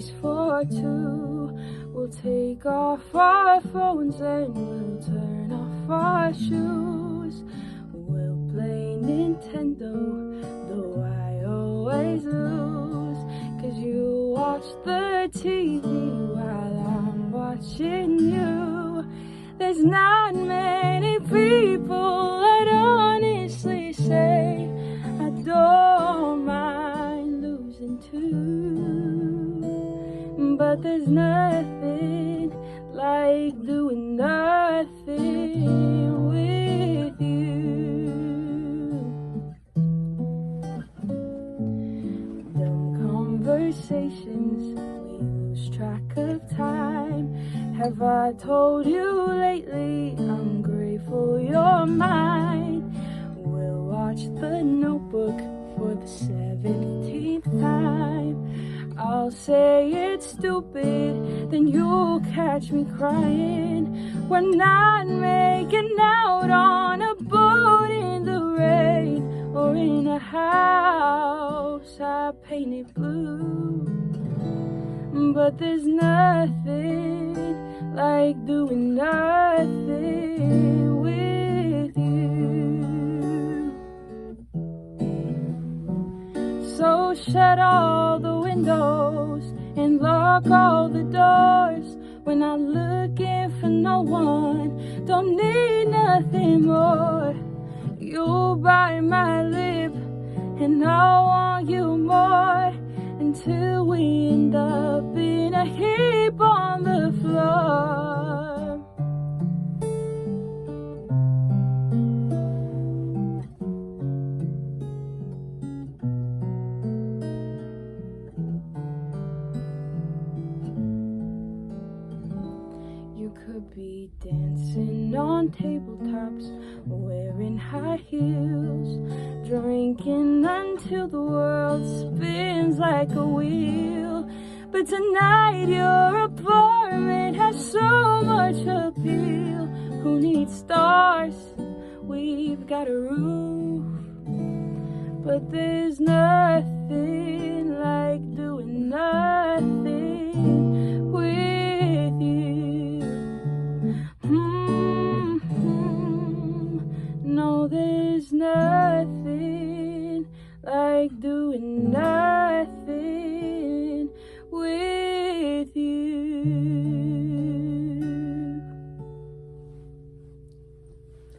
space for two. We'll take off our phones and we'll turn off our shoes. We'll play Nintendo, though I always lose. 'Cause you watch the TV while I'm watching you. There's not many people I'd honestly say I don't mind losing to. But there's nothing like doing nothing with you. Dumb conversations, we lose track of time. Have I told you lately I'm grateful you're mine? We'll watch The Notebook for the 17th time. I'll say it's stupid, then you'll catch me crying. We're not making out on a boat in the rain or in a house I painted blue. But there's nothing like doing nothing with you. So shut all the windows and lock all the doors. We're not looking for no one, don't need nothing more. You'll bite my lip and I want you more, until we end up in a heap on the floor. You could be dancing on tabletops, wearing high heels, drinking until the world spins like a wheel. But tonight your apartment has so much appeal. Who needs stars? We've got a roof. But there's nothing like doing nothing